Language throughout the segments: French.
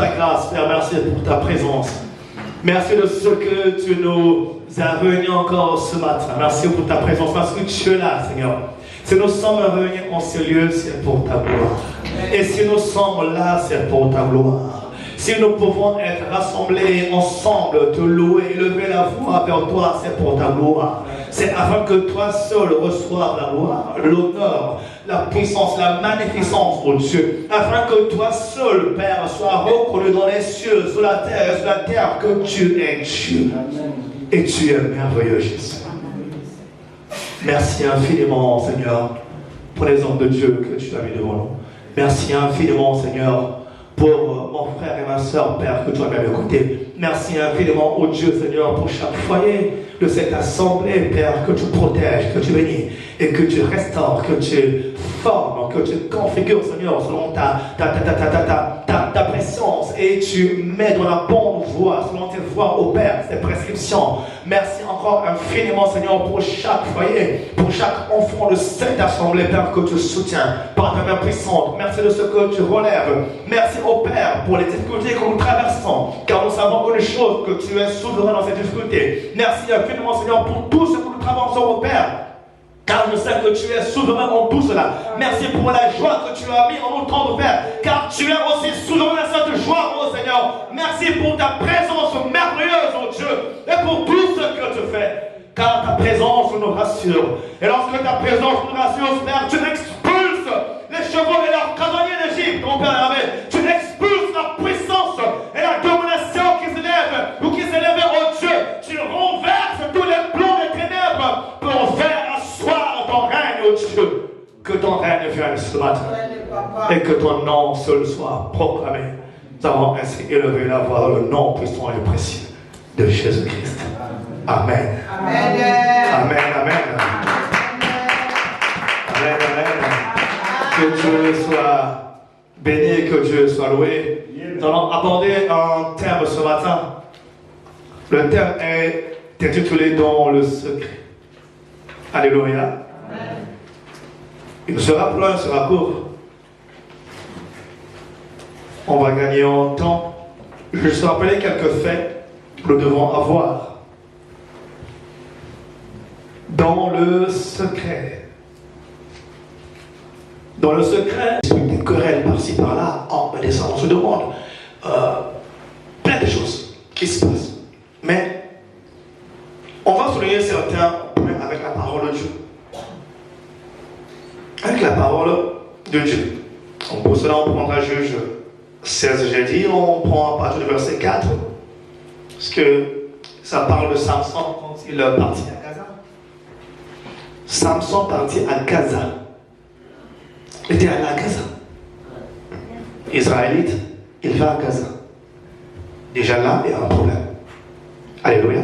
ta grâce, Père. Merci pour ta présence. Merci de ce que tu nous as réunis encore ce matin. Merci pour ta présence. Parce que tu es là, Seigneur. Si nous sommes réunis en ce lieu, c'est pour ta gloire. Et si nous sommes là, c'est pour ta gloire. Si nous pouvons être rassemblés ensemble, te louer, élever la voix vers toi, c'est pour ta gloire. C'est afin que toi seul reçoives la gloire, l'honneur, la puissance, la magnificence, oh Dieu. Afin que toi seul, Père, sois reconnu dans les cieux, sur la terre, que tu es Dieu. Et tu es merveilleux, Jésus. Merci infiniment, Seigneur, pour les hommes de Dieu que tu as mis devant nous. Merci infiniment, Seigneur, pour mon frère et ma soeur, Père, que tu as mis à mes côtés. Merci infiniment, oh Dieu, Seigneur, pour chaque foyer de cette assemblée, Père, que tu protèges, que tu bénis et que tu restaures, que tu formes, que tu configures, Seigneur, selon ta présence et tu mets dans la bonne voie, selon tes voies, oh Père, tes prescriptions. Merci encore infiniment, Seigneur, pour chaque foyer, pour chaque enfant de cette assemblée, Père, que tu soutiens par ta main puissante. Merci de ce que tu relèves. Merci, oh Père, pour les difficultés que nous traversons, car nous savons une chose, que tu es souverain dans ces difficultés. Merci infiniment, Seigneur, pour tout ce que nous traversons, oh Père. Car je sais que tu es souverain en tout cela. Merci pour la joie que tu as mis en nous temps, Père. Car tu es aussi souverain à cette joie, oh Seigneur. Merci pour ta présence merveilleuse, oh Dieu. Et pour tout ce que tu fais. Car ta présence nous rassure. Et lorsque ta présence nous rassure, Père, tu expulses les chevaux et leurs prisonniers d'Égypte, mon Père Hervé. Tu expulses la puissance et la domination qui s'élève ou qui s'élève, oh Dieu. Tu renverses tous les plombs des ténèbres pour faire ton règne, oh Dieu, que ton règne vienne ce matin et que ton nom seul soit proclamé. Nous avons ainsi élevé la voix dans le nom puissant et précieux de Jésus-Christ. Amen. Amen. Amen. Amen. Amen. Amen. Que Dieu soit béni, que Dieu soit loué. Nous allons aborder un thème ce matin. Le thème est intitulé dans le secret. Alléluia. Il sera plein, il sera court. On va gagner en temps. Je vais te rappeler quelques faits que nous devons avoir. Dans le secret. Dans le secret, des querelles par-ci par-là, en descendant, on se demande plein de choses qui se passent. Mais on va souligner certains points avec la parole de Dieu. Avec la parole de Dieu. Donc pour cela, on prendra Juge 16, j'ai dit, on prend à partir du verset 4, parce que ça parle de Samson quand il est parti à Gaza. Samson partit à Gaza. Il était allé à Gaza. Israélite, il va à Gaza. Déjà là, il y a un problème. Alléluia.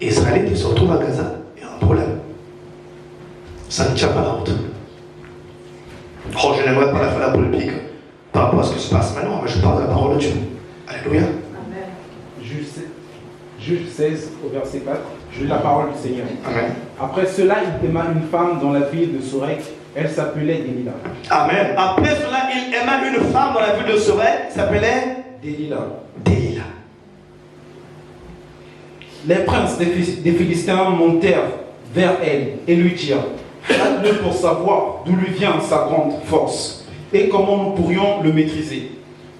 Israélite, il se retrouve à Gaza, il y a un problème. Ça ne tient pas la route. Oh, je n'aimerais pas faire la politique par rapport à ce qui se passe maintenant, mais je parle de la parole de Dieu. Alléluia. Amen. Juge 16 au verset 4, je lis la parole du Seigneur. Amen. Après cela, il aima une femme dans la ville de Sorek, elle s'appelait Délila. Amen. Après cela, il aima une femme dans la ville de Sorek, s'appelait Délila. Délila. Les princes des Philistins montèrent vers elle et lui dirent: faites-le pour savoir d'où lui vient sa grande force et comment nous pourrions le maîtriser.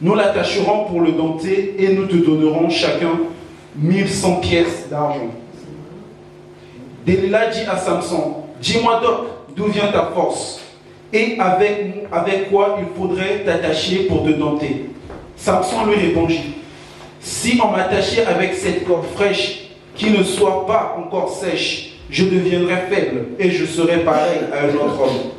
Nous l'attacherons pour le dompter et nous te donnerons chacun 1100 pièces d'argent. Délila dit à Samson: dis-moi donc d'où vient ta force et avec quoi il faudrait t'attacher pour te dompter. Samson lui répondit: si on m'attachait avec cette corde fraîche qui ne soit pas encore sèche, je deviendrai faible et je serai pareil à un autre homme.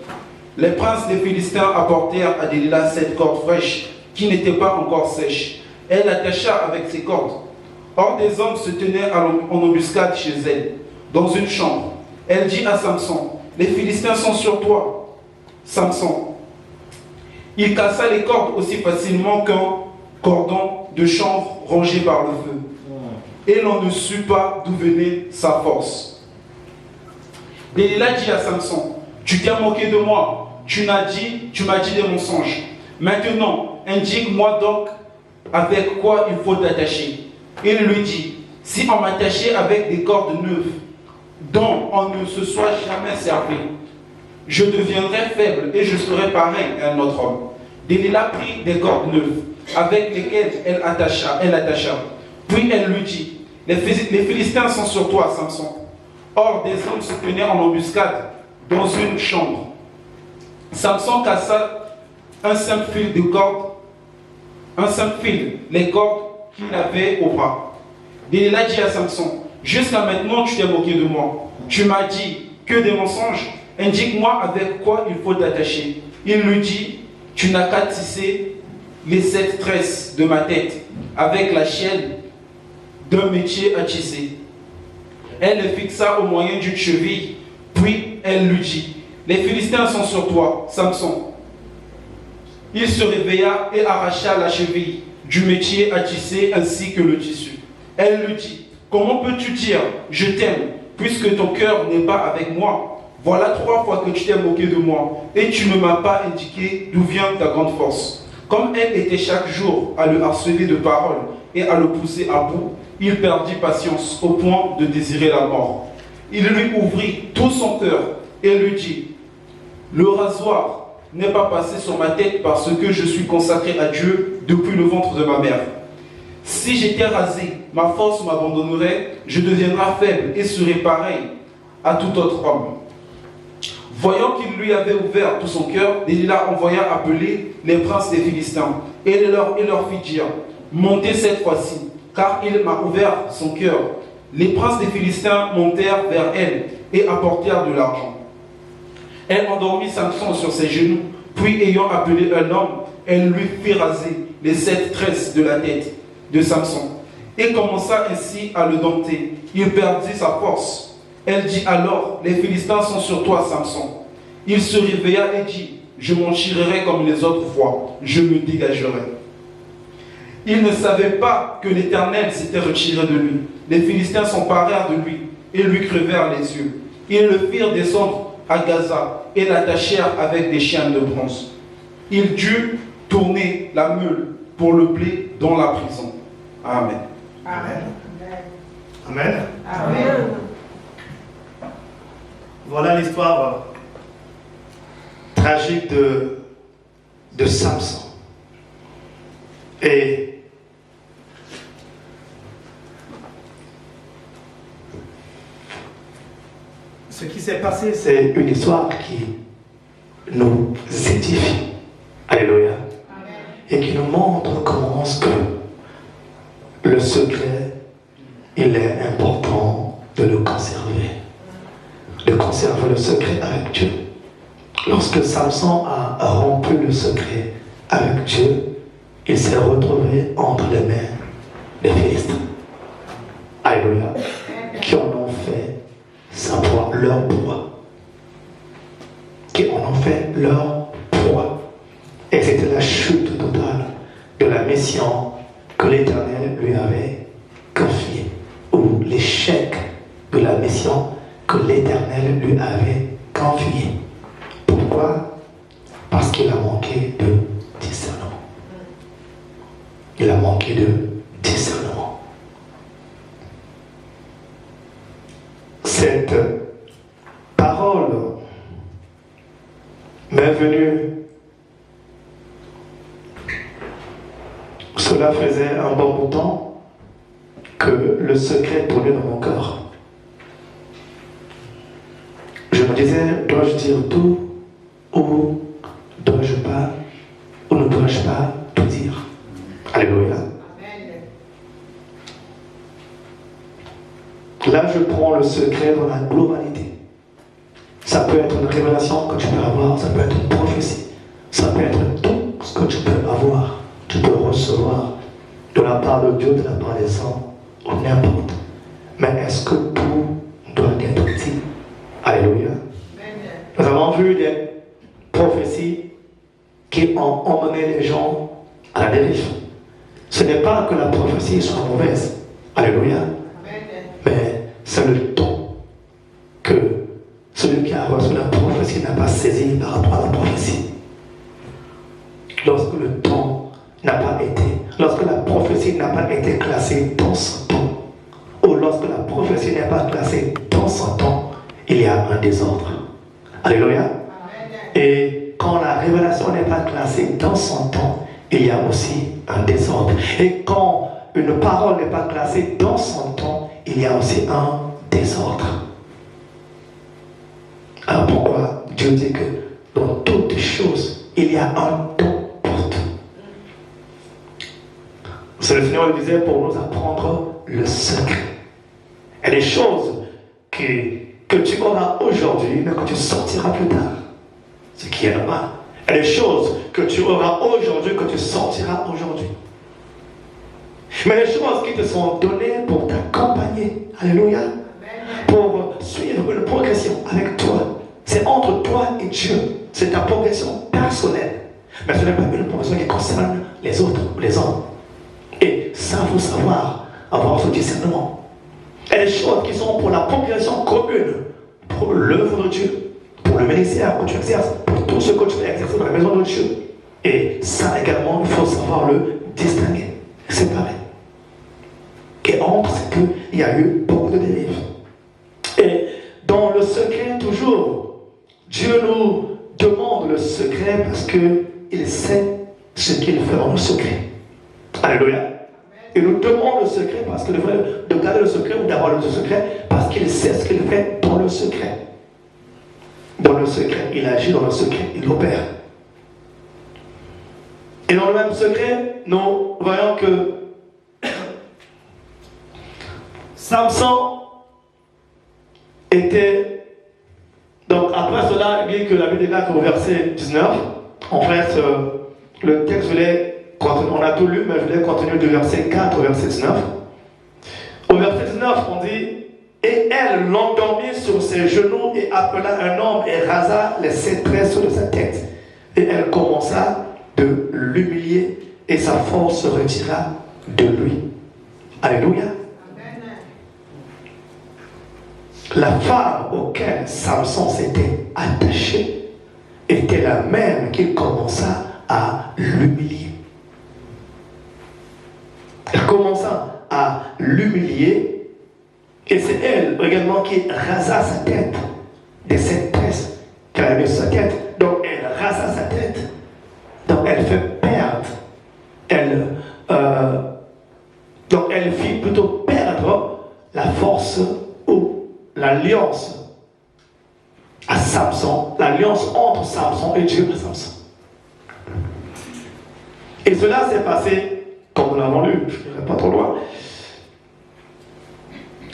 Les princes des Philistins apportèrent à Délila cette corde fraîche qui n'était pas encore sèche. Elle l'attacha avec ses cordes. Or des hommes se tenaient en embuscade chez elle, dans une chambre. Elle dit à Samson: les Philistins sont sur toi. Samson, il cassa les cordes aussi facilement qu'un cordon de chanvre rongé par le feu. Et l'on ne sut pas d'où venait sa force. Délila dit à Samson: tu t'es moqué de moi, tu m'as dit des mensonges. Maintenant, indique-moi donc avec quoi il faut t'attacher. Il lui dit, si on m'attachait avec des cordes neuves, dont on ne se soit jamais servi, je deviendrais faible et je serais pareil à un autre homme. Delilah prit des cordes neuves, avec lesquelles elle attacha. Puis elle lui dit, les Philistins sont sur toi, Samson. Or, des hommes se tenaient en embuscade dans une chambre. Samson cassa un simple fil de corde, les cordes qu'il avait au bras. Delilah dit à Samson, jusqu'à maintenant tu t'es moqué de moi. Tu m'as dit que des mensonges. Indique-moi avec quoi il faut t'attacher. Il lui dit, tu n'as qu'à tisser les 7 tresses de ma tête avec la chaîne d'un métier à tisser. Elle le fixa au moyen d'une cheville, puis elle lui dit, les Philistins sont sur toi, Samson. Il se réveilla et arracha la cheville du métier à tisser ainsi que le tissu. Elle lui dit, comment peux-tu dire, je t'aime, puisque ton cœur n'est pas avec moi? Voilà 3 fois que tu t'es moqué de moi, et tu ne m'as pas indiqué d'où vient ta grande force. Comme elle était chaque jour à le harceler de paroles et à le pousser à bout, il perdit patience au point de désirer la mort. Il lui ouvrit tout son cœur et lui dit, le rasoir n'est pas passé sur ma tête parce que je suis consacré à Dieu depuis le ventre de ma mère. Si j'étais rasé, ma force m'abandonnerait, je deviendrais faible et serais pareil à tout autre homme. Voyant qu'il lui avait ouvert tout son cœur, Delilah envoya appeler les princes des Philistins et leur fit dire, montez cette fois-ci, car il m'a ouvert son cœur. Les princes des Philistins montèrent vers elle et apportèrent de l'argent. Elle endormit Samson sur ses genoux, puis ayant appelé un homme, elle lui fit raser les 7 tresses de la tête de Samson et commença ainsi à le dompter. Il perdit sa force. Elle dit alors, les Philistins sont sur toi, Samson. Il se réveilla et dit, je m'en tirerai comme les autres fois, je me dégagerai. Il ne savait pas que l'Éternel s'était retiré de lui. Les Philistins s'emparèrent de lui et lui crevèrent les yeux. Ils le firent descendre à Gaza et l'attachèrent avec des chaînes de bronze. Il dut tourner la meule pour le blé dans la prison. Amen. Amen. Amen. Amen. Voilà l'histoire tragique de Samson. Et ce qui s'est passé, c'est une histoire qui nous édifie. Alléluia. Amen. Et qui nous montre comment est-ce que le secret, il est important de le conserver. De conserver le secret avec Dieu. Lorsque Samson a rompu le secret avec Dieu, il s'est retrouvé entre les mains des Philistins. Alléluia. Qui en ont fait leur proie. Qui en ont fait leur proie. Et c'était la chute totale de la mission que l'Éternel lui avait confiée. Ou l'échec de la mission que l'Éternel lui avait confiée. Pourquoi? Parce qu'il a manqué de discernement. Il a manqué de discernement. Cette parole m'est venue. Cela faisait un bon bout de temps que le secret tournait dans mon cœur. Je me disais, dois-je dire tout ou dois-je pas, ou ne dois-je pas tout dire? Alléluia. Là, je prends le secret dans la globalité. Ça peut être une révélation que tu peux avoir, ça peut être une prophétie, ça peut être tout ce que tu peux avoir, tu peux recevoir de la part de Dieu, de la part des hommes, ou n'importe. Mais est-ce que tout doit être dit? Alléluia. Nous avons vu des prophéties qui ont emmené les gens à la dérive. Ce n'est pas que la prophétie soit mauvaise. Alléluia. Mais c'est le ton que celui qui a reçu la prophétie n'a pas saisi par rapport à la prophétie. Lorsque le ton n'a pas été, lorsque la prophétie n'a pas été classée dans son temps, ou lorsque la prophétie n'est pas classée dans son temps, il y a un désordre. Alléluia. Et quand la révélation n'est pas classée dans son temps, il y a aussi un désordre. Et quand une parole n'est pas classée dans son temps, il y a aussi un désordre. Alors pourquoi Dieu dit que dans toutes choses, il y a un temps pour tout. C'est le Seigneur le disait pour nous apprendre le secret. Et les choses que tu auras aujourd'hui, mais que tu sortiras plus tard. Ce qui est normal. Et les choses que tu auras aujourd'hui, que tu sortiras aujourd'hui. Mais les choses qui te sont données pour t'accompagner, alléluia, pour suivre une progression avec toi, c'est entre toi et Dieu. C'est ta progression personnelle. Mais ce n'est pas une progression qui concerne les autres ou les hommes. Et ça, il faut savoir avoir ce discernement. Et les choses qui sont pour la progression commune, pour l'œuvre de Dieu, pour le ministère que tu exerces, pour tout ce que tu vas exercer dans la maison de Dieu. Et ça également, il faut savoir le distinguer, séparer. Et entre, c'est qu'il y a eu beaucoup de dérives. Et dans le secret, toujours, Dieu nous demande le secret parce qu'il sait ce qu'il fait dans le secret. Alléluia. Il nous demande le secret parce qu'il devrait de garder le secret ou d'avoir le secret parce qu'il sait ce qu'il fait dans le secret. Dans le secret, il agit dans le secret, il opère. Et dans le même secret, nous voyons que Samson était. Donc après cela, il dit que la Bible déclare au verset 19, en fait, le texte, on a tout lu, mais je voulais continuer du verset 4 au verset 19. Au verset 19, on dit: et elle l'endormit sur ses genoux et appela un homme et rasa les 7 tresses de sa tête. Et elle commença de l'humilier et sa force se retira de lui. Alléluia. La femme auquel Samson s'était attaché était la même qui commença à l'humilier. Elle commença à l'humilier et c'est elle également qui rasa sa tête des 7 tresses qu'elle avait sur sa tête. Donc elle rasa sa tête. Donc elle fait perdre. Donc elle fit plutôt perdre la force ou l'alliance à Samson, l'alliance entre Samson et Dieu à Samson. Et cela s'est passé, comme nous l'avons lu, je ne vais pas trop loin,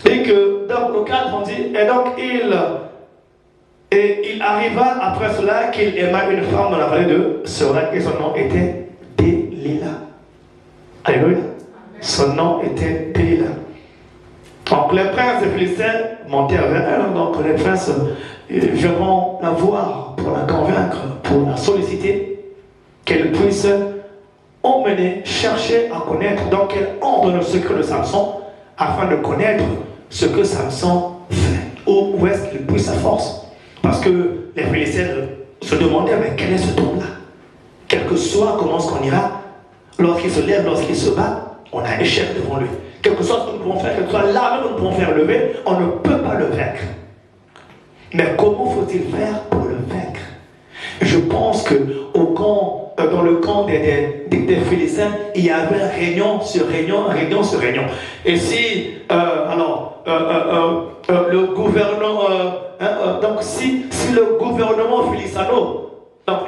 et que dans le 4 on dit, et donc il arriva après cela qu'il aima une femme dans la vallée de Sorek et son nom était Délila. Alléluia. Son nom était Délila. Donc les princes des Philistins montèrent vers elle, donc les princes viendront la voir pour la convaincre, pour la solliciter, qu'elle puisse emmener, chercher à connaître, donc elle entre dans le secret de Samson, afin de connaître ce que Samson fait, où est-ce qu'il puise sa force. Parce que les Philistins se demandaient, mais quel est ce homme-là? Quel que soit comment est-ce qu'on ira, lorsqu'il se lève, lorsqu'il se bat, on a échec devant lui. Quel que soit ce que nous pouvons faire, quelle que soit l'arme que nous pouvons faire lever, on ne peut pas le vaincre. Mais comment faut-il faire pour le vaincre? Je pense que dans le camp des Philistins, il y avait réunion sur réunion, réunion sur réunion. Et si, le gouvernement, donc si le gouvernement philistano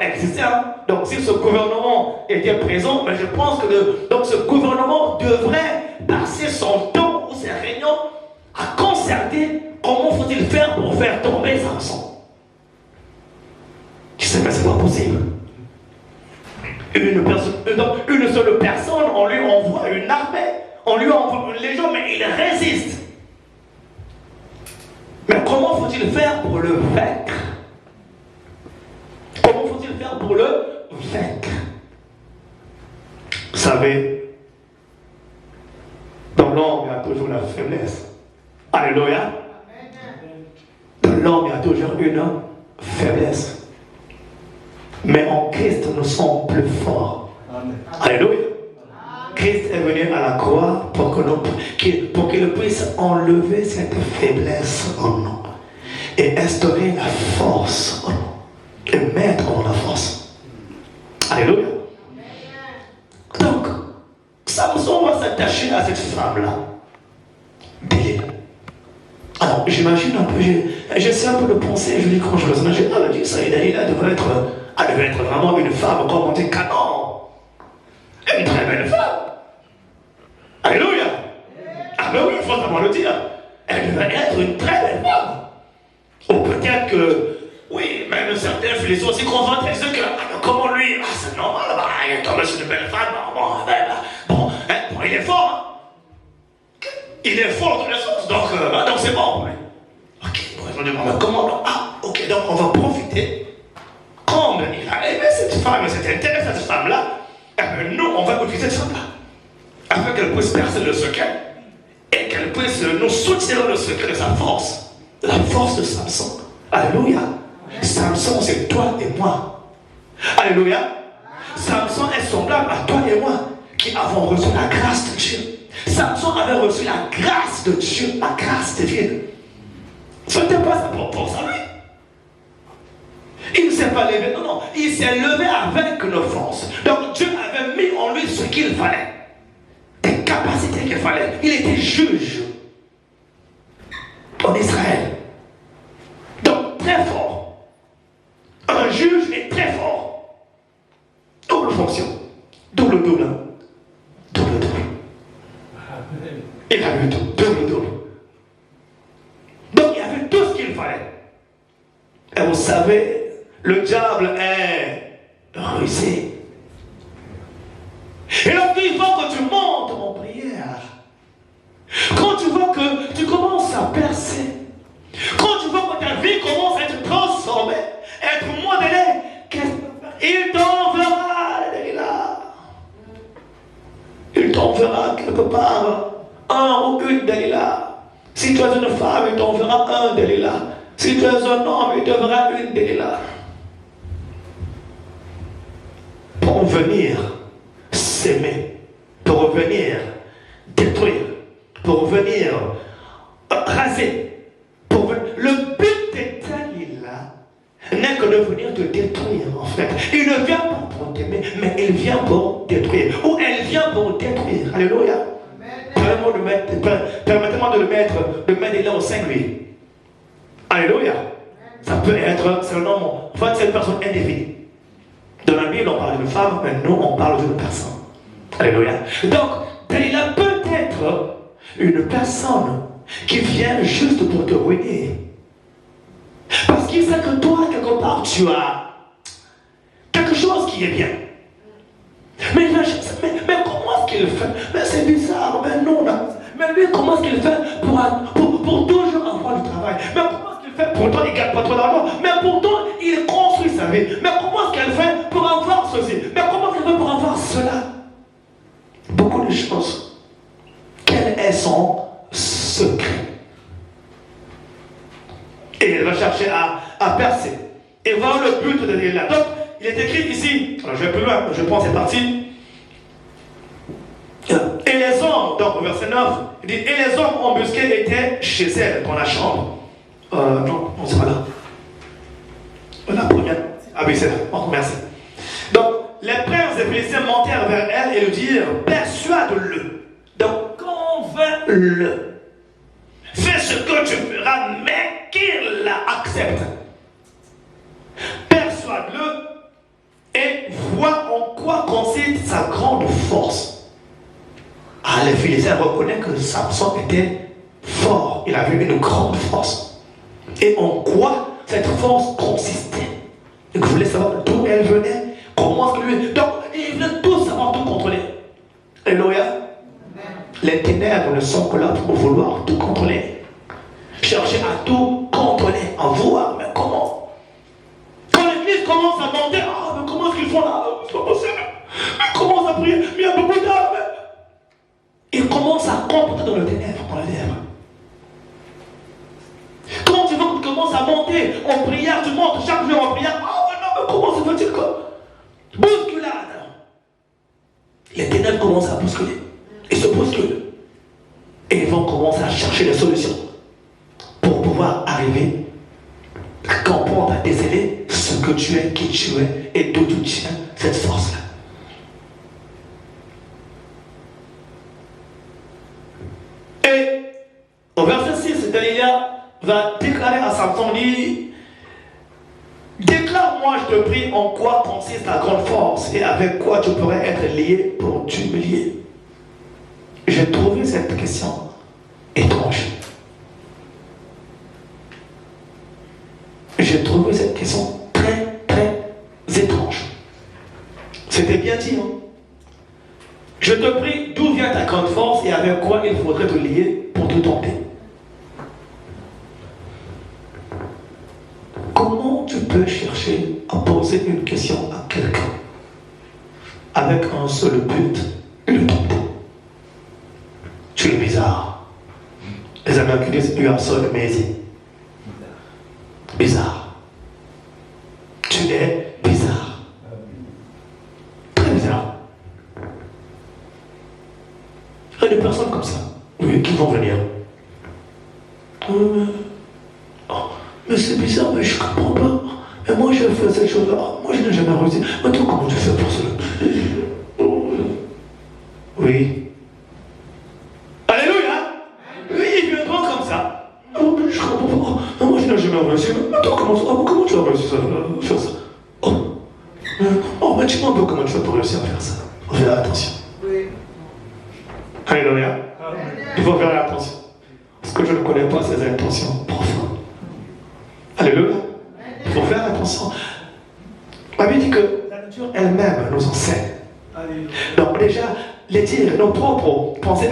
existait, donc si ce gouvernement était présent, mais je pense que donc ce gouvernement devrait passer son temps ou ses réunions à concerter comment faut-il faire pour faire tomber Samson. Tu sais, mais c'est pas possible. Une seule personne, on lui envoie une armée, on lui envoie une légion, mais il résiste. Mais comment faut-il faire pour le vaincre? Comment faut-il faire pour le vaincre? Vous savez, dans l'homme, il y a toujours la faiblesse. Alléluia. Dans l'homme, il y a toujours une faiblesse. Mais en Christ, nous sommes plus forts. Amen. Alléluia. Christ est venu à la croix pour qu'il puisse enlever cette faiblesse en nous et instaurer la force en nous et mettre en la force. Alléluia. Donc, Samson va s'attacher à cette femme-là, Delilah. Alors, j'imagine un peu, j'essaie un peu de penser, je dis quand je raisonne, je dis, ah, dit ça, Delilah devait être vraiment une femme, comme on dit, canon. Une très belle femme. Alléluia. Ah ben oui, il faut savoir le dire. Elle devait être une très belle femme. Ou peut-être que, oui, même certains philosophes aussi convainquent que, comment lui, c'est normal, il est tombé sur une belle femme, bon, il est fort, hein. Il est fort dans les sens, donc c'est bon. Mais. Ok, bon, je me demande comment, ok, donc on va profiter. Comme il a aimé cette femme, s'est intéressé à cette femme-là, nous, on va utiliser cette femme-là, afin qu'elle puisse percer le secret, et qu'elle puisse nous soutirer le secret de sa force, la force de Samson. Alléluia. Samson, c'est toi et moi. Alléluia. Samson est semblable à toi et moi, qui avons reçu la grâce de Dieu. Samson avait reçu la grâce de Dieu, la grâce divine. Ce n'était pas sa propre force à lui. Il ne s'est pas levé, non, il s'est levé avec nos forces. Donc Dieu avait mis en lui ce qu'il fallait, des capacités qu'il fallait. Il était juge en Israël. Donc très fort. Un juge est très fort. Double fonction. Double. Il avait tout. Double. Donc il avait tout ce qu'il fallait. Et vous savez, le diable est rusé. Et lorsqu'il faut que tu montes en prière, quand tu vois que tu commences à percer, quand tu vois que ta vie commence à être transformée, être modelée, qu'est-ce qu'il va faire? Il t'enverra, Delilah. Il t'enverra quelque part, un ou une Delilah. Si tu es une femme, il t'enverra un Delilah. Si tu es un homme, il t'enverra une Delilah. Pour venir s'aimer, pour venir détruire, pour venir raser. Le but de Delilah n'est que de venir te détruire en fait. Il ne vient pas pour t'aimer, mais il vient pour détruire. Ou elle vient pour détruire. Alléluia. Permettez-moi de mettre Delilah au singulier. Alléluia. Ça peut être, c'est un homme, en fait c'est une personne indéfinie. Dans la Bible, on parle d'une femme, mais nous, on parle d'une personne. Alléluia. Donc, Delilah peut être une personne qui vient juste pour te ruiner. Parce qu'il sait que toi, quelque part, tu as quelque chose qui est bien. Mais comment est-ce qu'il fait? Mais c'est bizarre, mais non. Mais lui, comment est-ce qu'il fait pour toujours avoir du travail? Mais comment est-ce qu'il fait? Pourtant, il ne gagne pas trop d'argent. Mais pourtant, il construit sa vie. Mais comment est-ce qu'elle fait pour avoir ceci? Mais comment est-ce qu'elle fait pour avoir cela? Beaucoup de choses. Quel est son secret? Et elle va chercher à percer. Et voir le but de Delilah. Donc, il est écrit ici, alors je vais plus loin, je pense c'est parti. Et les hommes, donc au verset 9, il dit, et les hommes embusqués étaient chez elle, dans la chambre. Non, c'est pas là. La première. Ah oui, c'est là. Oh, merci. Donc, les princes des Philistins montèrent vers elle et lui dirent, persuade-le. Donc, convainc-le. Fais ce que tu feras, mais qu'il accepte. Persuade-le et vois en quoi consiste sa grande force. Ah, les Philistins reconnaissent que Samson était fort. Il avait une grande force. Et en quoi cette force consistait? Et que je voulais savoir d'où elle venait, comment est-ce que lui... Donc, ils veulent tous savoir tout contrôler. Alléluia. Les ténèbres ne sont que là pour vouloir tout contrôler. Chercher à tout contrôler, à voir, mais comment? Quand l'église commence à monter, mais comment est-ce qu'ils font là? C'est pas possible. Mais comment ça prie? Mais il y a beaucoup d'âmes. Ils commencent à comporter dans le ténèbre, dans les ténèbres. Quand tu veux que tu commences à monter en prière, tu montes chaque jour en prière. Mais comment se fait-il que? Bousculade. Il les ténèbres commencent à bousculer. Ils se bousculent. Et ils vont commencer à chercher des solutions pour pouvoir arriver à comprendre, à déceler ce que tu es, qui tu es et d'où tu tiens cette force-là. Et au verset 6, Delilah va déclarer à Samson, dit, déclare-moi, je te prie, en quoi consiste ta grande force et avec quoi tu pourrais être lié pour t'humilier. J'ai trouvé cette question étrange. J'ai trouvé cette question très, très étrange. C'était bien dit, hein? Je te prie, d'où vient ta grande force et avec quoi il faudrait te lier pour te tenter? Comment tu peux chercher à poser une question à quelqu'un avec un seul but, le tenter? Tu es bizarre. Les Américains disent, you are so amazing. Bizarre. Tu es bizarre. Très bizarre. Il y a des personnes comme ça, oui, qui vont venir. Mais c'est bizarre, mais je ne comprends pas. Mais moi, j'ai fait cette chose-là. Moi, je n'ai jamais réussi. Mais toi, comment tu fais pour cela? Oui. Alléluia. Oui, ils viendront comme ça. Oh, mais je ne comprends pas. Moi, je n'ai jamais réussi. Mais toi, comment tu as réussi à faire ça? Oh, mais dis-moi un peu comment tu fais pour réussir à faire ça. Fais attention. Oui. Alléluia. Il faut faire attention. Parce que je ne connais pas ses intentions profondes. Alléluia. Il faut faire attention. La Bible dit que la nature elle-même nous enseigne. Donc déjà, les dires, nos propres pensées,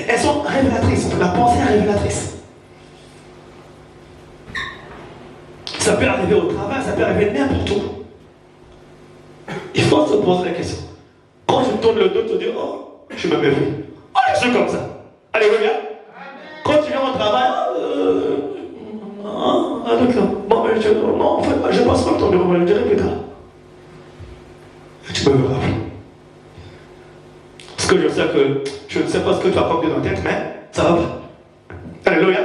elles sont révélatrices. La pensée est révélatrice. Ça peut arriver au travail, ça peut arriver n'importe où. Il faut se poser la question. Quand tu tournes le dos, tu te dis, oh, je me méfie. Oh, je suis comme ça. Alléluia. Quand tu viens au travail, d'accord. Bon, mais non, en fait, je passe pas le temps de revenir, je dirais plus tard. Tu peux me rappeler. Parce que je sais que, je ne sais pas ce que tu as compris dans la tête, mais ça va pas. Alléluia.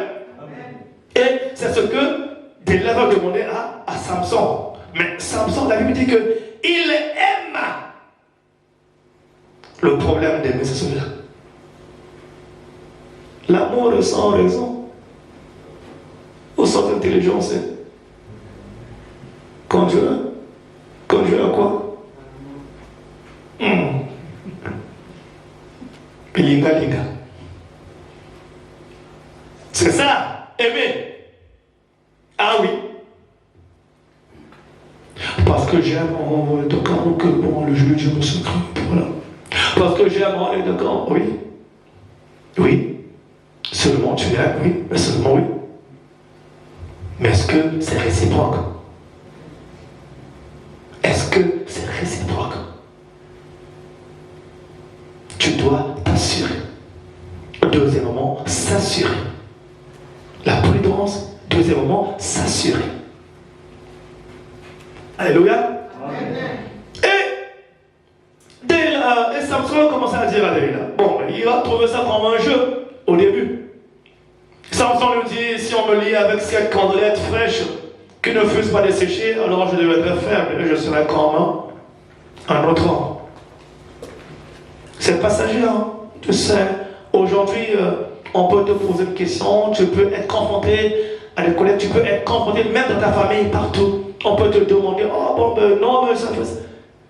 Et c'est ce que Delilah va demander à Samson. Mais Samson, la Bible dit qu'il aime. Le problème d'aimer, c'est celui-là. L'amour sans raison, ou sans intelligence, c'est conduire à quoi? Linga. C'est ça, aimer. Ah oui. Parce que j'aime, d'accord, que bon, le juge, je me suis cru, voilà. Parce que j'aime, d'accord, oui. Oui. Seulement tu aimes, oui, mais seulement oui. Mais est-ce que c'est réciproque? Est-ce que c'est réciproque? Tu dois t'assurer. Deuxièmement, s'assurer. La prudence. Deuxièmement, s'assurer. Alléluia. Et Samson commence à dire à Delilah. Bon, il va trouver ça comme un jeu au début. Samson lui dit, si on me lie avec cette candelette fraîche qui ne fût pas desséchée, alors je deviendrai faible et je serai comme un autre homme. C'est passager, hein? Tu sais, aujourd'hui, on peut te poser une question, tu peux être confronté à des collègues, tu peux être confronté même dans ta famille, partout. On peut te demander, oh bon, ben non, mais ça fait...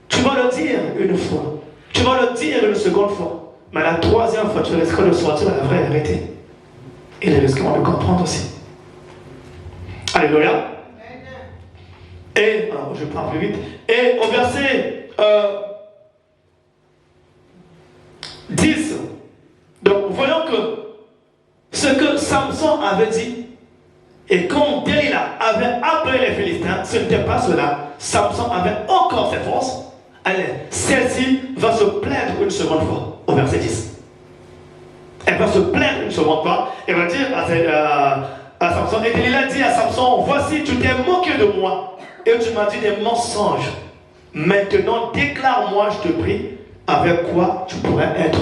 Tu vas le dire une fois, tu vas le dire une seconde fois, mais la troisième fois, tu risqueras de sortir la vraie vérité. Et les risqueront de comprendre aussi. Alléluia. Et, je parle plus vite. Et au verset 10, donc voyons que ce que Samson avait dit, et quand Delilah avait appelé les Philistins, ce n'était pas cela. Samson avait encore ses forces. Allez, celle-ci va se plaindre une seconde fois, au verset 10. Elle va se plaindre une seconde fois, elle va dire à Samson, et Delilah dit à Samson, voici, tu t'es moqué de moi, et tu m'as dit des mensonges. Maintenant, déclare-moi, je te prie, avec quoi tu pourrais être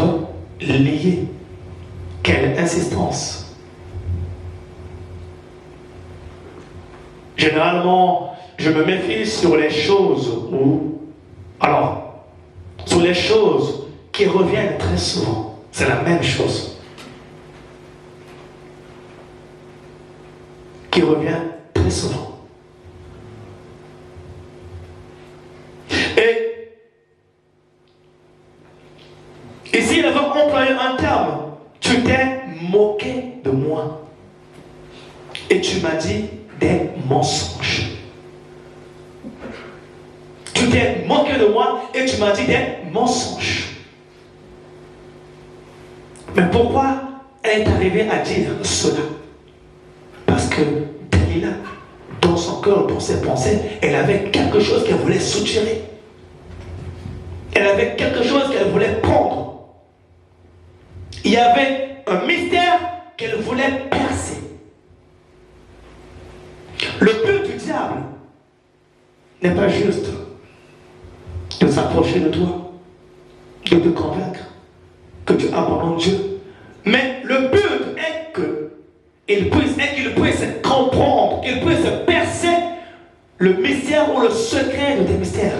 lié. Quelle insistance. Généralement, je me méfie sur les choses sur les choses qui reviennent très souvent. C'est la même chose. Qui revient très souvent. Et ici, il va employer un terme. Tu t'es moqué de moi. Et tu m'as dit des mensonges. Tu t'es moqué de moi et tu m'as dit des mensonges. Mais pourquoi elle est arrivée à dire cela? Parce que Delilah, dans son cœur, dans ses pensées, elle avait quelque chose qu'elle voulait soutirer. Elle avait quelque chose qu'elle voulait prendre. Il y avait un mystère qu'elle voulait percer. Le but du diable n'est pas juste de s'approcher de toi, de te convaincre que tu abandonnes Dieu. Mais le but est qu'il puisse comprendre, qu'il puisse percer le mystère ou le secret de tes mystères.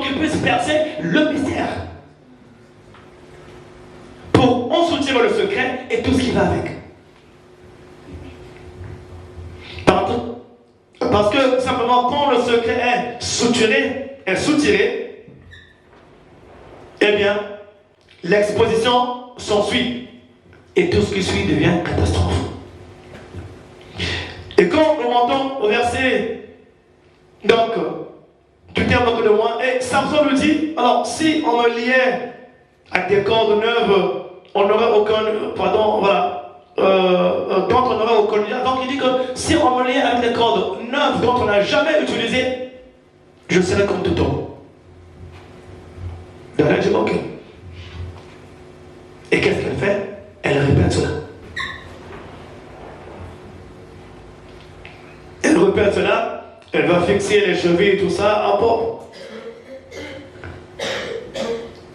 Qu'il puisse percer le mystère. Pour en soutirer le secret et tout ce qui va avec. Parce que simplement quand le secret est soutiré, eh bien, l'exposition s'ensuit. Et tout ce qui suit devient catastrophe. Et quand nous montons au verset, donc, tu t'es moqué de moi, et Samson lui dit, alors si on me liait avec des cordes neuves, on n'aurait aucun, dont on n'aurait aucun lien. Donc il dit que si on me liait avec des cordes neuves dont on n'a jamais utilisé, je serais comme tout homme. Daniel dit ok. Et qu'est-ce qu'elle fait? Elle répète cela. Elle répète cela, elle va fixer les chevilles et tout ça à port.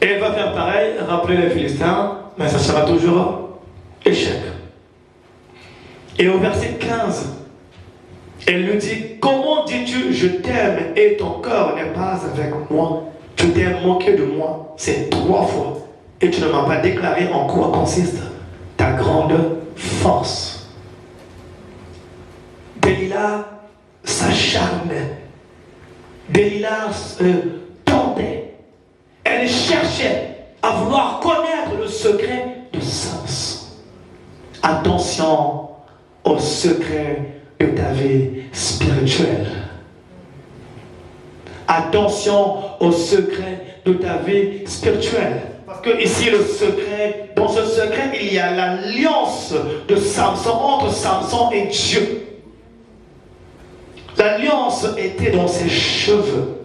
Et elle va faire pareil, rappeler les Philistins, mais ça sera toujours échec. Et au verset 15, elle lui dit, comment dis-tu je t'aime et ton cœur n'est pas avec moi? Tu t'es moqué de moi, c'est 3 fois. Et tu ne m'as pas déclaré en quoi consiste ta grande force. Delilah s'acharnait. Delilah tentait. Elle cherchait à vouloir connaître le secret de Samson. Attention au secret de ta vie spirituelle. Attention au secret de ta vie spirituelle. Parce que ici, le secret, dans ce secret, il y a l'alliance de Samson, entre Samson et Dieu. L'alliance était dans ses cheveux.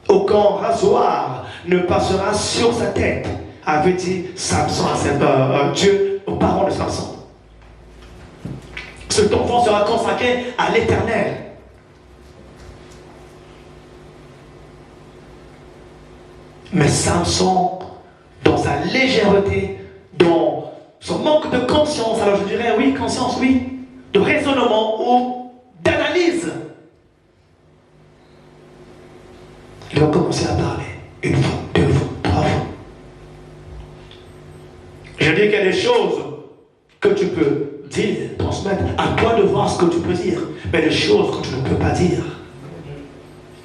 Aucun rasoir ne passera sur sa tête, avait dit Samson à Dieu aux parents de Samson. Cet enfant sera consacré à l'Éternel. Mais Samson, dans sa légèreté, dans son manque de conscience, alors je dirais oui, conscience, oui, de raisonnement ou d'analyse, il va commencer à parler. 1 fois, 2 fois, 3 fois. Je dis qu'il y a des choses que tu peux dire, transmettre, à toi de voir ce que tu peux dire, mais des choses que tu ne peux pas dire,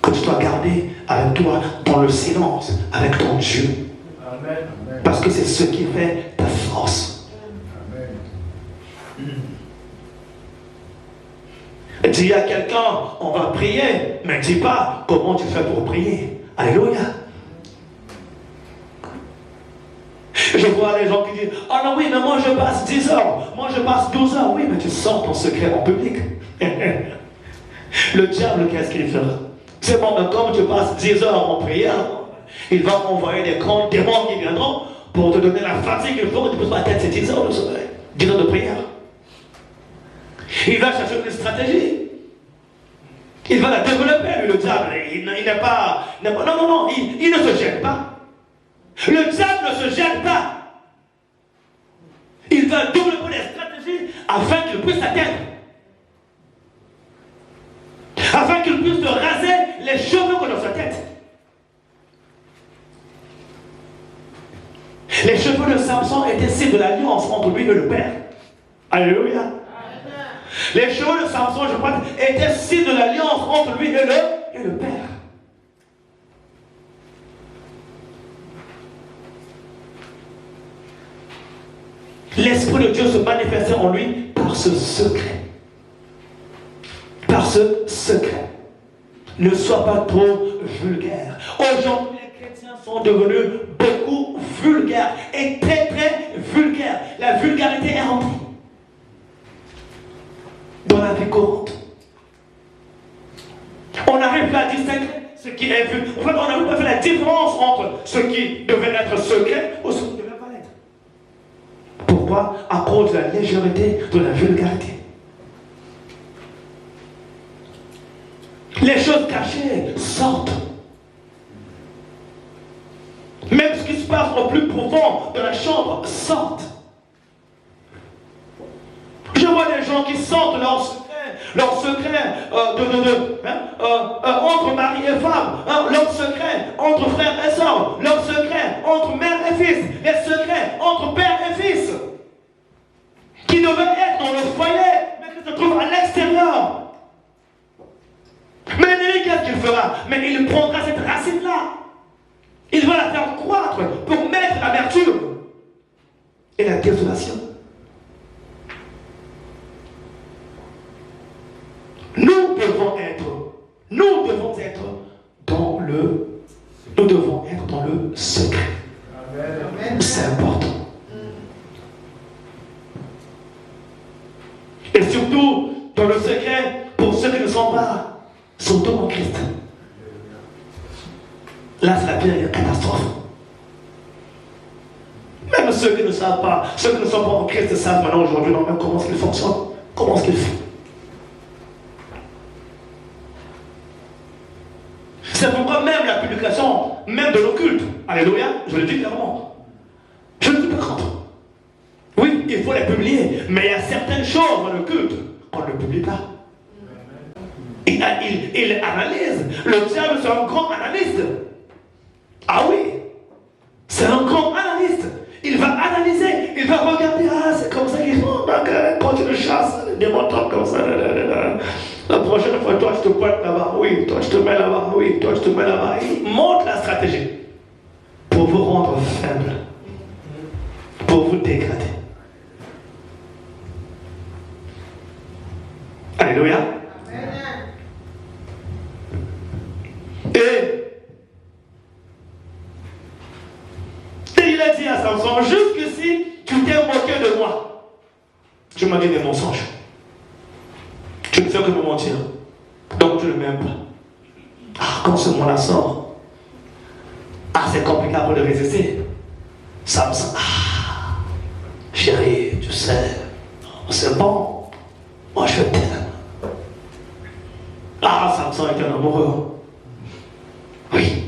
que tu dois garder avec toi dans le silence, avec ton Dieu. Amen. Parce que c'est ce qui fait ta force. Amen. Dis à quelqu'un, on va prier, mais dis pas comment tu fais pour prier. Alléluia. Je vois les gens qui disent, oh non oui, mais moi je passe 10 heures, moi je passe 12 heures. Oui, mais tu sors ton secret en public. Le diable, qu'est-ce qu'il fera? C'est bon, mais comme tu passes 10 heures en prière, il va envoyer des grands démons qui viendront pour te donner la fatigue qu'il faut que tu puisses pas tête ces 10 heures de sommeil, 10 heures de prière. Il va chercher une stratégie. Il va la développer, lui, le diable. Il n'est pas... Non, il ne se gêne pas. Le diable ne se gêne pas. Il va développer des stratégies afin qu'il puisse atteindre. Afin qu'il puisse te raser les cheveux que dans sa tête. Les cheveux de Samson étaient signes de l'alliance entre lui et le Père. Alléluia. Les cheveux de Samson, je crois, étaient signes de l'alliance entre lui et le Père. L'Esprit de Dieu se manifestait en lui par ce secret. Par ce secret. Ne sois pas trop vulgaire. Aujourd'hui, les chrétiens sont devenus beaucoup vulgaires et très vulgaires. La vulgarité est remplie dans la vie courante. On n'arrive pas à distinguer ce qui est vu. En fait, on n'arrive pas à faire la différence entre ce qui devait être secret ou ce qui devait pas l'être. Pourquoi? À cause de la légèreté, de la vulgarité. Les choses cachées sortent. Même ce qui se passe au plus profond de la chambre sortent. Je vois des gens qui sortent leur secret entre mari et femme, leur secret entre frères et sœurs, leur secret entre mère et fils, les secrets entre père et fils, qui devaient être dans le foyer, mais qui se trouvent à l'extérieur. Mais l'ennemi, qu'est-ce qu'il fera? Mais il prendra cette racine-là. Il va la faire croître pour mettre l'amertume et la désolation. Nous devons être dans le secret. C'est important. Et surtout, dans le secret, pour ceux qui ne sont pas, surtout en Christ. Là, c'est la pire catastrophe. Même ceux qui ne savent pas, ceux qui ne sont pas en Christ savent maintenant aujourd'hui même comment est-ce qu'ils fonctionnent, comment est-ce qu'ils font. C'est pourquoi même la publication, même de nos cultes, alléluia, je le dis clairement, je ne suis pas contre. Oui, il faut les publier, mais il y a certaines choses dans le culte qu'on ne publie pas. Il analyse. Le diable, c'est un grand analyste. Ah oui, c'est un grand analyste. Il va analyser, il va regarder, c'est comme ça qu'ils font. Donc, quand tu le chasses, les démons tombent comme ça. La prochaine fois, toi, je te pointe là-bas. Oui, toi, je te mets là-bas. Oui, toi, je te mets là-bas. Il montre la stratégie pour vous rendre faible, pour vous dégrader. Alléluia. Et il a dit à Samson, jusqu'ici, tu t'es moqué de moi. Tu m'as dit des mensonges. Tu ne fais que me mentir. Donc tu ne m'aimes pas. Quand ce mot-là sort, c'est compliqué pour le résister. Samson, chérie, tu sais, c'est bon. Moi je t'aime. Samson était un amoureux. Oui.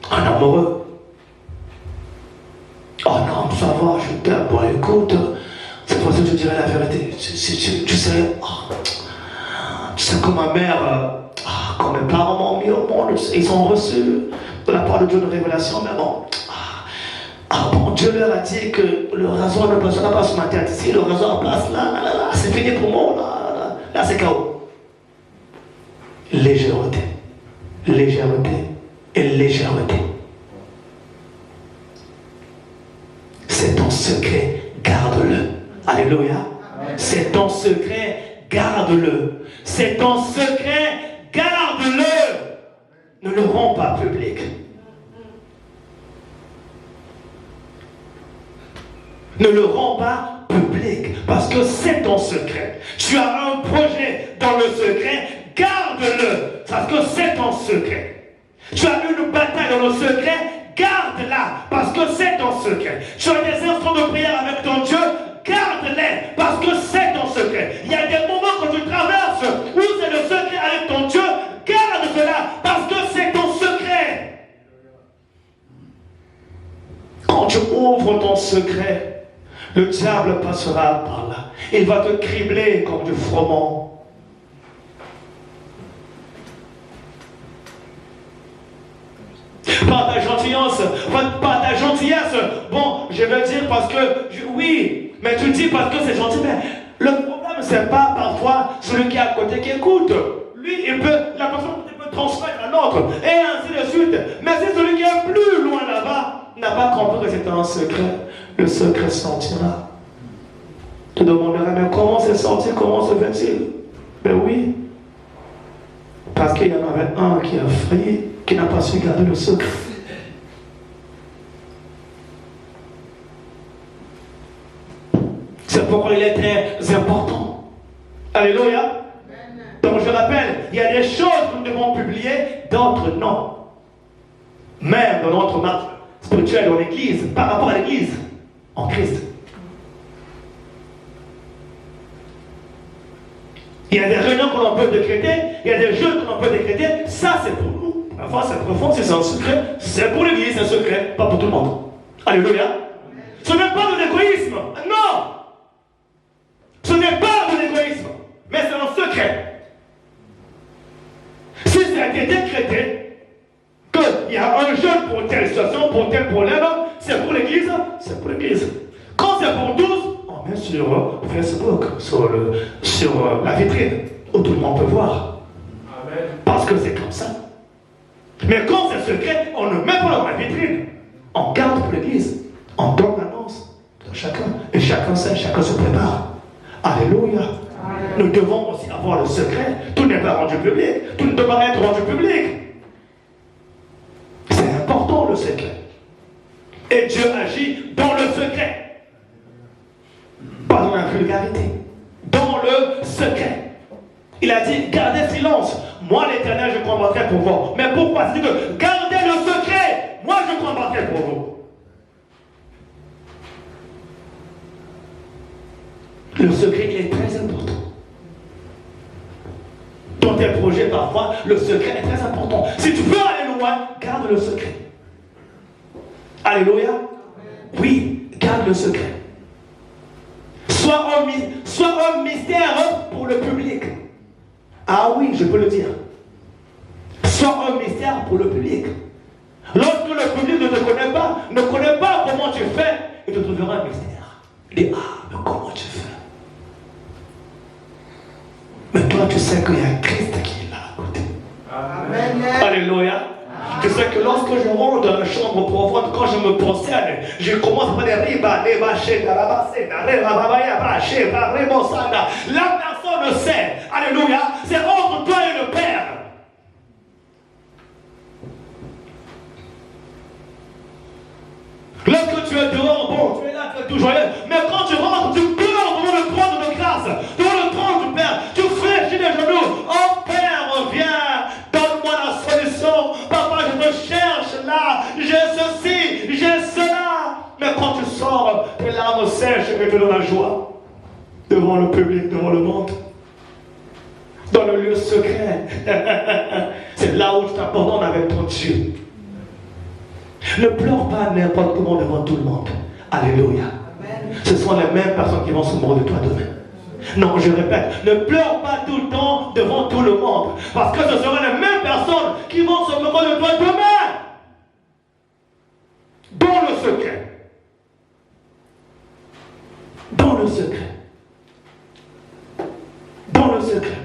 Un amoureux. Oh non, ça va, je t'aime. Bon, écoute, c'est pour ça que je dirais la vérité. Tu sais, tu sais que ma mère, quand mes parents m'ont mis au monde, ils ont reçu de la part de Dieu une révélation, mais bon. Bon, Dieu leur a dit que le rasoir ne passera pas sur ma tête. Si le rasoir passe là, c'est fini pour moi. Là c'est chaos. Légèreté et légèreté. C'est ton secret, garde-le. Alléluia. C'est ton secret, garde-le. C'est ton secret, garde-le. Ne le rends pas public. Ne le rends pas public, parce que c'est ton secret. Tu as un projet dans le secret, garde-le, parce que c'est ton secret. Tu as une bataille dans le secret, garde-la, parce que c'est ton secret. Tu as des instants de prière avec ton Dieu, garde-les parce que c'est ton secret. Il y a des moments que tu traverses où c'est le secret avec ton Dieu. Garde cela parce que c'est ton secret. Quand tu ouvres ton secret, le diable passera par là. Il va te cribler comme du froment. Par ta gentillesse, bon, je vais dire parce que, oui, mais tu dis parce que c'est gentil, mais le problème, c'est pas parfois celui qui est à côté qui écoute. Lui, la personne peut transmettre à l'autre, et ainsi de suite. Mais c'est celui qui est plus loin là-bas, n'a pas compris que c'était un secret. Le secret sortira. Tu demanderas, mais comment c'est sorti, comment se fait-il? Ben oui, parce qu'il y en avait un qui a failli, qui n'a pas su garder le secret. C'est pourquoi il est très important. Alléluia. Donc je rappelle, il y a des choses que nous devons publier, d'autres non. Même dans notre marche spirituelle dans l'Église, par rapport à l'Église, en Christ. Il y a des réunions que l'on peut décréter, il y a des jeux que l'on peut décréter, ça c'est pour nous. Parfois c'est profond, c'est un secret, c'est pour l'Église, c'est un secret, pas pour tout le monde. Alléluia. Ce n'est pas de l'égoïsme, non. Ce n'est pas de l'égoïsme, mais c'est un secret. Si ça a été décrété qu'il y a un jeûne pour telle situation, pour tel problème, c'est pour l'Église, c'est pour l'Église. Quand c'est pour tous, on met sur Facebook, sur la vitrine, où tout le monde peut voir. Amen. Parce que c'est comme ça. Mais quand c'est secret, on ne met pas dans la vitrine. On garde pour l'Église. On donne l'annonce de chacun. Et chacun sait, chacun se prépare. Alléluia. Nous devons aussi avoir le secret. Tout n'est pas rendu public. Tout ne doit pas être rendu public. C'est important le secret. Et Dieu agit dans le secret. Pas dans la vulgarité. Dans le secret. Il a dit, gardez silence. Moi l'Éternel, je combattrai pour vous. Mais pourquoi? C'est que gardez le secret. Moi je combattrai pour vous. Le secret, il est très important. Dans tes projets, parfois, le secret est très important. Si tu veux aller loin, garde le secret. Alléluia. Oui, garde le secret. Sois un mystère pour le public. Ah oui, je peux le dire. Sois un mystère pour le public. Lorsque le public ne te connaît pas comment tu fais, il te trouvera un mystère. Il dit, ah, mais comment tu fais? Mais toi, tu sais qu'il y a Christ qui est là à côté. Amen. Alléluia. Tu sais que lorsque je rentre dans la chambre profonde, quand je me prosterne, je commence par les riba, les bâchés, la personne sait. Alléluia. C'est entre toi et le Père. Lorsque tu es dehors, bon, tu es là, tu es tout joyeux. Mais quand tu rentres, tu pleures devant le trône de grâce, devant le trône du Père. Tu fléchis les genoux. Oh Père, viens, donne-moi la solution. Papa, je te cherche là. J'ai ceci, j'ai cela. Mais quand tu sors, tes larmes sèches et tu es dans la joie. Devant le public, devant le monde. Dans le lieu secret. C'est là où tu t'abandonnes avec ton Dieu. Ne pleure pas n'importe comment devant tout le monde. Alléluia. Amen. Ce sont les mêmes personnes qui vont se moquer de toi demain. Non, je répète, ne pleure pas tout le temps devant tout le monde. Parce que ce seront les mêmes personnes qui vont se moquer de toi demain. Dans le secret. Dans le secret. Dans le secret.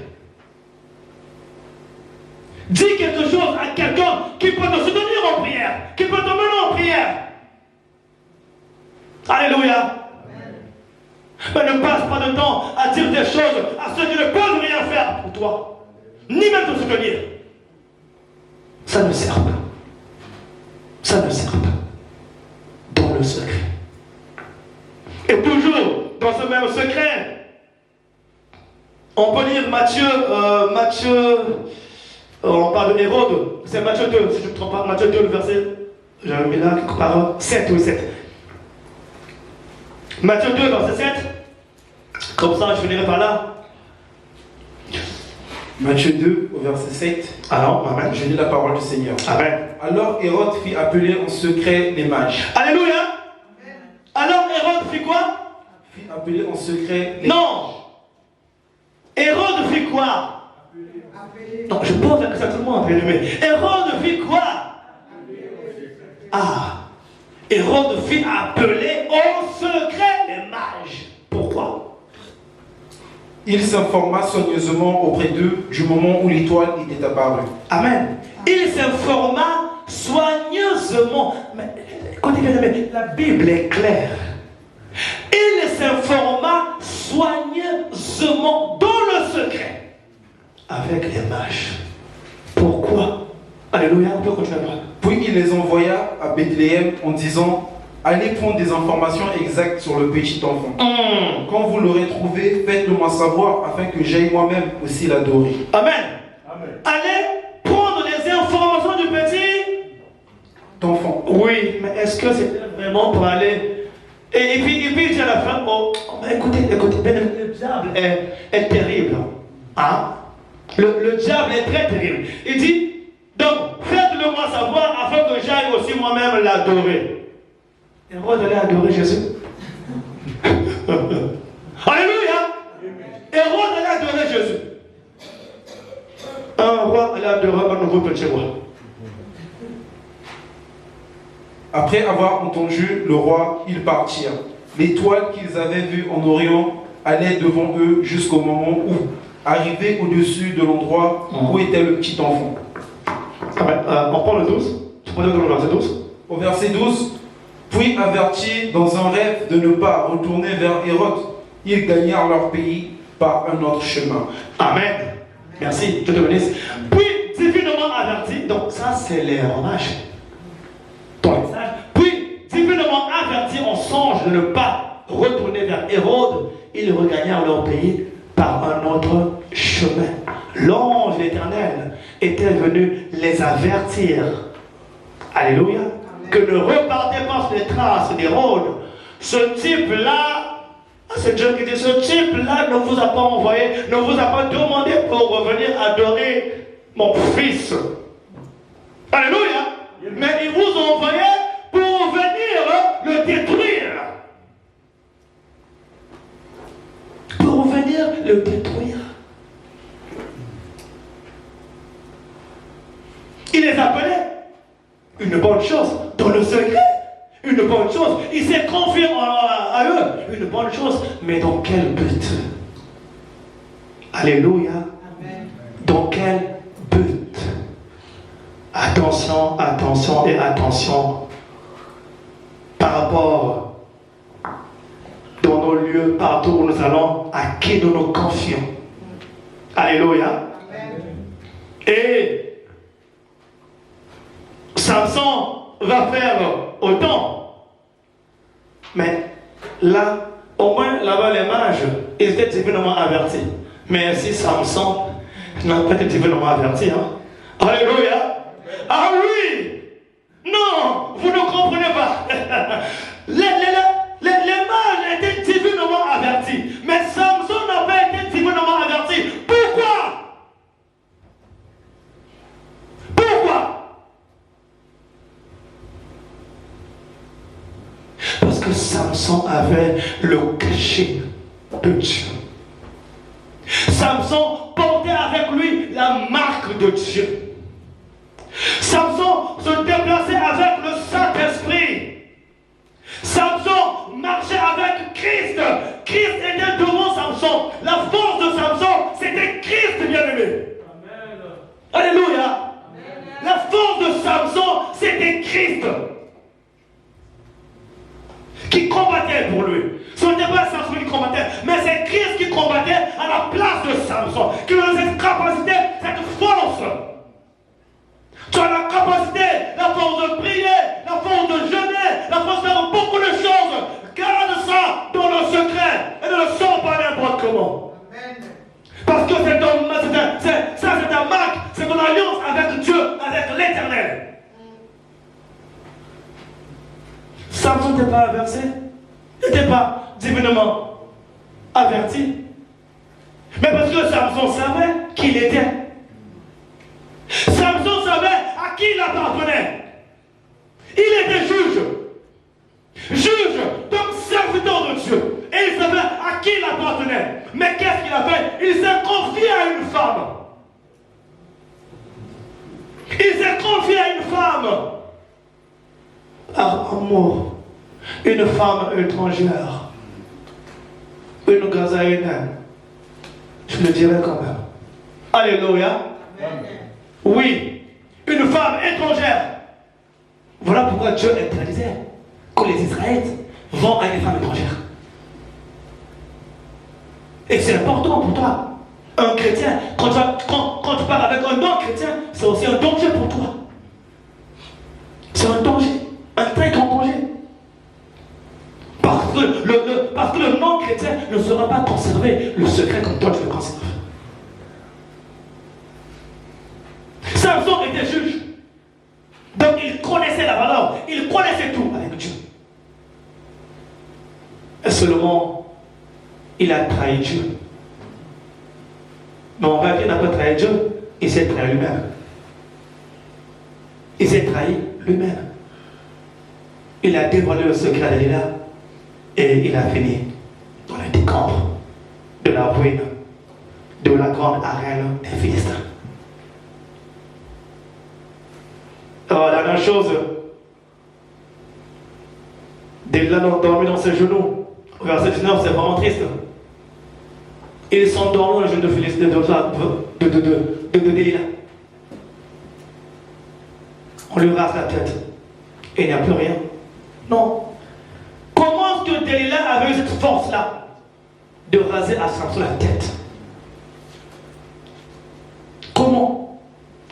Dis quelque chose à quelqu'un qui peut te soutenir en prière, qui peut te mener en prière. Alléluia. Mais ne passe pas de temps à dire des choses à ceux qui ne peuvent rien faire pour toi, ni même te soutenir. Ça ne sert pas. Ça ne sert pas. Dans le secret. Et toujours dans ce même secret, on peut lire Matthieu, on parle de Hérode, c'est Matthieu 2, si je ne me trompe pas, Matthieu 2, le verset, j'avais mis là quelque part, 7 ou 7. Matthieu 2, verset 7. Comme ça, je finirai par là. Matthieu 2, au verset 7. Alors, amen. Je lis la parole du Seigneur. Amen. Alors Hérode fit appeler en secret les mages. Alléluia. Alors Hérode fit quoi? Fit appeler en secret les Non. Hérode fit quoi? Non, je pose la question à tout le monde, bien aimé. Hérode fit quoi? Ah. Hérode fit appeler en secret les mages. Pourquoi? Il s'informa soigneusement auprès d'eux du moment où l'étoile était apparue. Amen. Il s'informa soigneusement. Mais, écoutez bien, aimé, la Bible est claire. Il s'informa soigneusement dans le secret avec les mages. Pourquoi? Alléluia, on peut continuer. Puis il les envoya à Bethléem en disant: allez prendre des informations exactes sur le petit enfant. Quand vous l'aurez trouvé, faites-le moi savoir afin que j'aille moi-même aussi l'adorer. Amen. Amen. Allez prendre les informations du petit Enfant. Oui, mais est-ce que c'est vraiment pour aller... Et puis il dit à la fin, oh, écoutez, le diable est terrible. Hein? Le diable est très terrible. Il dit, donc, faites-le moi savoir afin que j'aille aussi moi-même l'adorer. Hérode allait adorer Jésus. Alléluia. Hérode allait adorer Jésus. Un roi allait adorer un nouveau petit roi. Après avoir entendu le roi, ils partirent. L'étoile qu'ils avaient vue en Orient allait devant eux jusqu'au moment où, arrivé au-dessus de l'endroit où était le petit enfant. On prend le 12. Tu prends le verset 12. Au verset 12, puis avertis dans un rêve de ne pas retourner vers Hérode, ils gagnèrent leur pays par un autre chemin. Amen. Merci, Dieu te bénisse. Puis, divinement averti, donc ça c'est les mages. Puis, divinement averti en songe de ne pas retourner vers Hérode, ils regagnèrent leur pays par un autre chemin. L'ange l'Éternel était venu les avertir. Alléluia. Que ne repartez pas sur les traces d'Hérode. Ce type-là, c'est Dieu qui dit, ce type-là ne vous a pas envoyé, ne vous a pas demandé pour revenir adorer mon fils. Alléluia. Mais il vous a envoyé pour venir le détruire. Pour venir le détruire. Il les appelait. Une bonne chose. Dans le secret. Une bonne chose. Il s'est confié à eux. Une bonne chose. Mais dans quel but? Alléluia. Amen. Dans quel but? Attention, attention et attention. Par rapport dans nos lieux, partout où nous allons, à qui nous nous confions. Alléluia. Amen. Et Samson va faire autant. Mais là, au moins là-bas, les mages, ils étaient divinement avertis. Mais si Samson n'a pas été divinement averti, hein? Alléluia. Ah oui! Non, vous ne comprenez pas. Les mages étaient divinement avertis. Mais Samson n'a pas été divinement averti. Pourquoi? Pourquoi? Parce que Samson avait le cachet de Dieu. Samson portait avec lui la marque de Dieu. Samson se déplaçait avec le Saint-Esprit. Samson marchait avec Christ. Christ était devant Samson. La force de Samson, c'était Christ, bien-aimé. Alléluia. Amen. La force de Samson, c'était Christ. Qui combattait pour lui. Ce n'était pas Samson qui combattait, mais c'est Christ qui combattait à la place de Samson. Qui lui donnait cette capacité, cette force. Tu as la capacité, la force de prier, la force de jeûner, la force de faire beaucoup de choses. Garde ça dans le secret et ne le sors pas n'importe comment. Amen. Parce que c'est ta marque, c'est ton alliance avec Dieu, avec l'Éternel. Samson n'était pas inversé. Il n'était pas divinement averti. Mais parce que Samson savait qui il était. Samson savait à qui il appartenait. Il était juge. Juge, donc serviteur de Dieu. Et il savait à qui il appartenait. Mais qu'est-ce qu'il a fait? Il s'est confié à une femme. Il s'est confié à une femme. Par amour. Une femme étrangère. Une gazaïenne. Je le dirais quand même. Alléluia. Oui. Une femme étrangère. Voilà pourquoi Dieu interdisait que les Israélites vont à des femmes étrangères. Et c'est important pour toi. Un chrétien, quand tu parles avec un non-chrétien, c'est aussi un danger pour toi. C'est un danger. Un très grand danger. Parce que le non-chrétien ne saura pas conserver le secret comme toi tu le conserves. Samson était juge. Donc il connaissait la valeur. Il connaissait tout avec Dieu. Et seulement, il a trahi Dieu. Mais en vrai, il n'a pas trahi Dieu. Il s'est trahi lui-même. Il s'est trahi lui-même. Il a dévoilé le secret à Delilah. Et il a fini dans les décombres de la ruine de la grande arène des Philistins. Alors, la dernière chose, Delilah a dormi dans ses genoux. Verset 19, c'est vraiment triste. Ils sont dormis dans les genoux de Philistins de Delilah. On lui rase la tête. Et il n'y a plus rien. Non. Comment est-ce que Delilah avait eu cette force-là de raser à Samson la tête? Comment?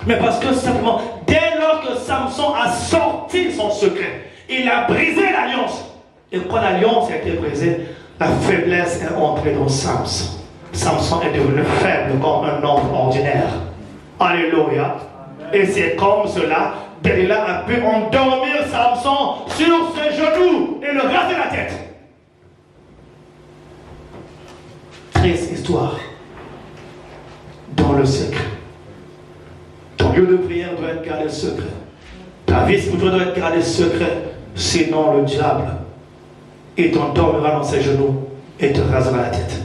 Mais parce que simplement, dès lors que Samson a sorti son secret, il a brisé l'alliance. Et quand l'alliance a été brisée, la faiblesse est entrée dans Samson. Samson est devenu faible comme un homme ordinaire. Alléluia. Et c'est comme cela, Delilah a pu endormir Samson sur ses genoux et le raser la tête. Triste histoire. Dans le secret. Ton lieu de prière doit être gardé secret. Ta vie spirituelle doit être gardée secret. Sinon le diable, il t'endormira dans ses genoux et te rasera la tête.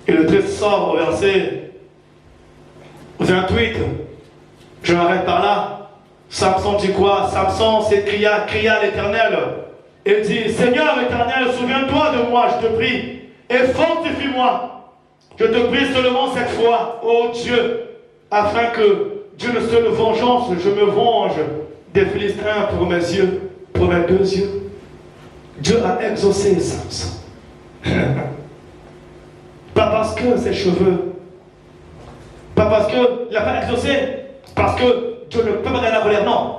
Et le texte sort au verset 28. Je m'arrête par là. Samson dit quoi? Samson s'écria, cria à l'Éternel et dit: Seigneur Éternel, souviens-toi de moi, je te prie, et fortifie-moi. Je te prie seulement cette fois, ô Dieu, afin que Dieu ne seule vengeance, je me venge des Philistins pour mes yeux, pour mes deux yeux. Dieu a exaucé Samson. Pas parce que ses cheveux, pas parce qu'il n'a pas exaucé, parce que Dieu ne peut pas gagner la colère, non.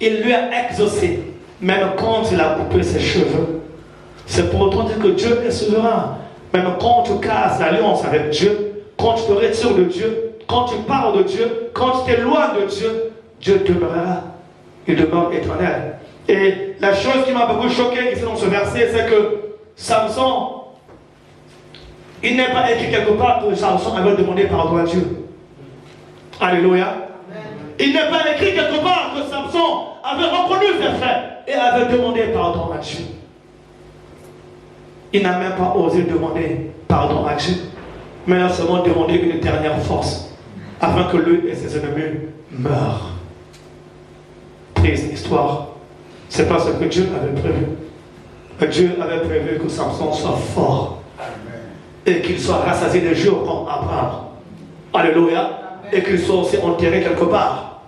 Il lui a exaucé, même quand il a coupé ses cheveux. C'est pour autant dire que Dieu est souverain. Même quand tu casses l'alliance avec Dieu, quand tu te retires de Dieu, quand tu parles de Dieu, quand tu t'éloignes de Dieu, Dieu demeurera. Il demeure éternel. Et la chose qui m'a beaucoup choqué ici dans ce verset, c'est que Samson, il n'est pas écrit quelque part que Samson avait demandé pardon à Dieu. Alléluia. Amen. Il n'est pas écrit quelque part que Samson avait reconnu ses frères et avait demandé pardon à Dieu. Il n'a même pas osé demander pardon à Dieu, mais il a seulement demandé une dernière force, afin que lui et ses ennemis meurent. Triste histoire. C'est pas ce que Dieu avait prévu. Dieu avait prévu que Samson soit fort. Amen. Et qu'il soit rassasié de jours comme Abraham. Alléluia. Amen. Et qu'il soit aussi enterré quelque part.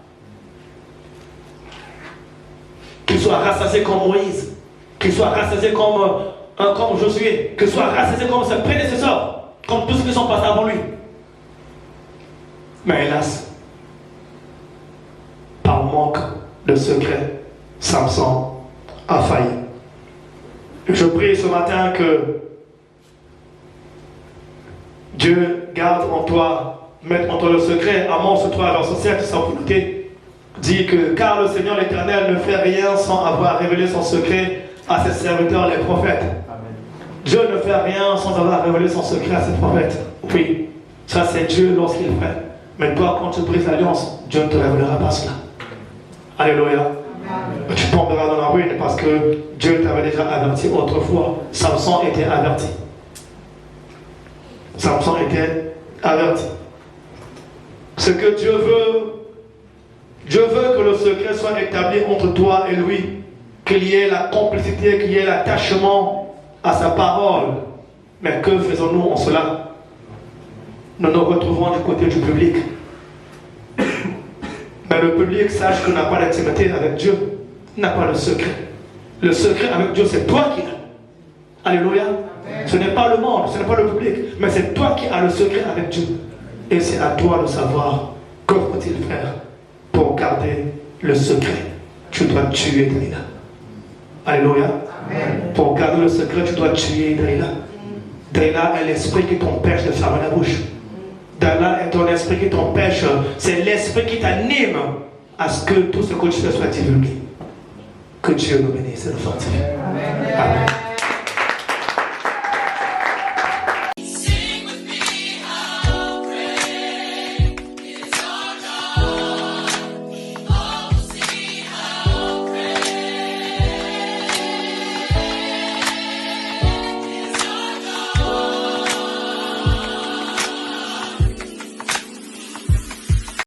Qu'il soit rassasié comme Moïse. Qu'il soit rassasié comme Josué. Qu'il soit rassasié comme ses prédécesseurs. Comme tous ceux qui sont passés avant lui. Mais hélas, par manque de secret, Samson a failli. Je prie ce matin que Dieu garde en toi, mette en toi le secret, amorce-toi dans ce cercle sans volonté. Dit que car le Seigneur l'Éternel ne fait rien sans avoir révélé son secret à ses serviteurs, les prophètes. Dieu ne fait rien sans avoir révélé son secret à ses prophètes. Oui, ça c'est Dieu lorsqu'il fait. Mais toi, quand tu brises l'alliance, Dieu ne te révélera pas cela. Alléluia. Tu tomberas dans la ruine parce que Dieu t'avait déjà averti autrefois. Samson était averti. Samson était averti. Ce que Dieu veut que le secret soit établi entre toi et lui, qu'il y ait la complicité, qu'il y ait l'attachement à sa parole. Mais que faisons-nous en cela? Nous nous retrouvons du côté du public. Mais le public sache qu'il n'a pas d'intimité avec Dieu, n'a pas le secret. Le secret avec Dieu, c'est toi qui l'as. Alléluia. Ce n'est pas le monde, ce n'est pas le public, mais c'est toi qui as le secret avec Dieu. Et c'est à toi de savoir que faut-il faire pour garder le secret. Tu dois tuer Dalila. Alléluia. Amen. Pour garder le secret, tu dois tuer Dalila. Dalila est l'esprit qui t'empêche de fermer la bouche. Dalila est ton esprit qui t'empêche. C'est l'esprit qui t'anime à ce que tout ce que tu fais soit divulgué. Que Dieu nous bénisse et nous fortifie. Amen. Amen.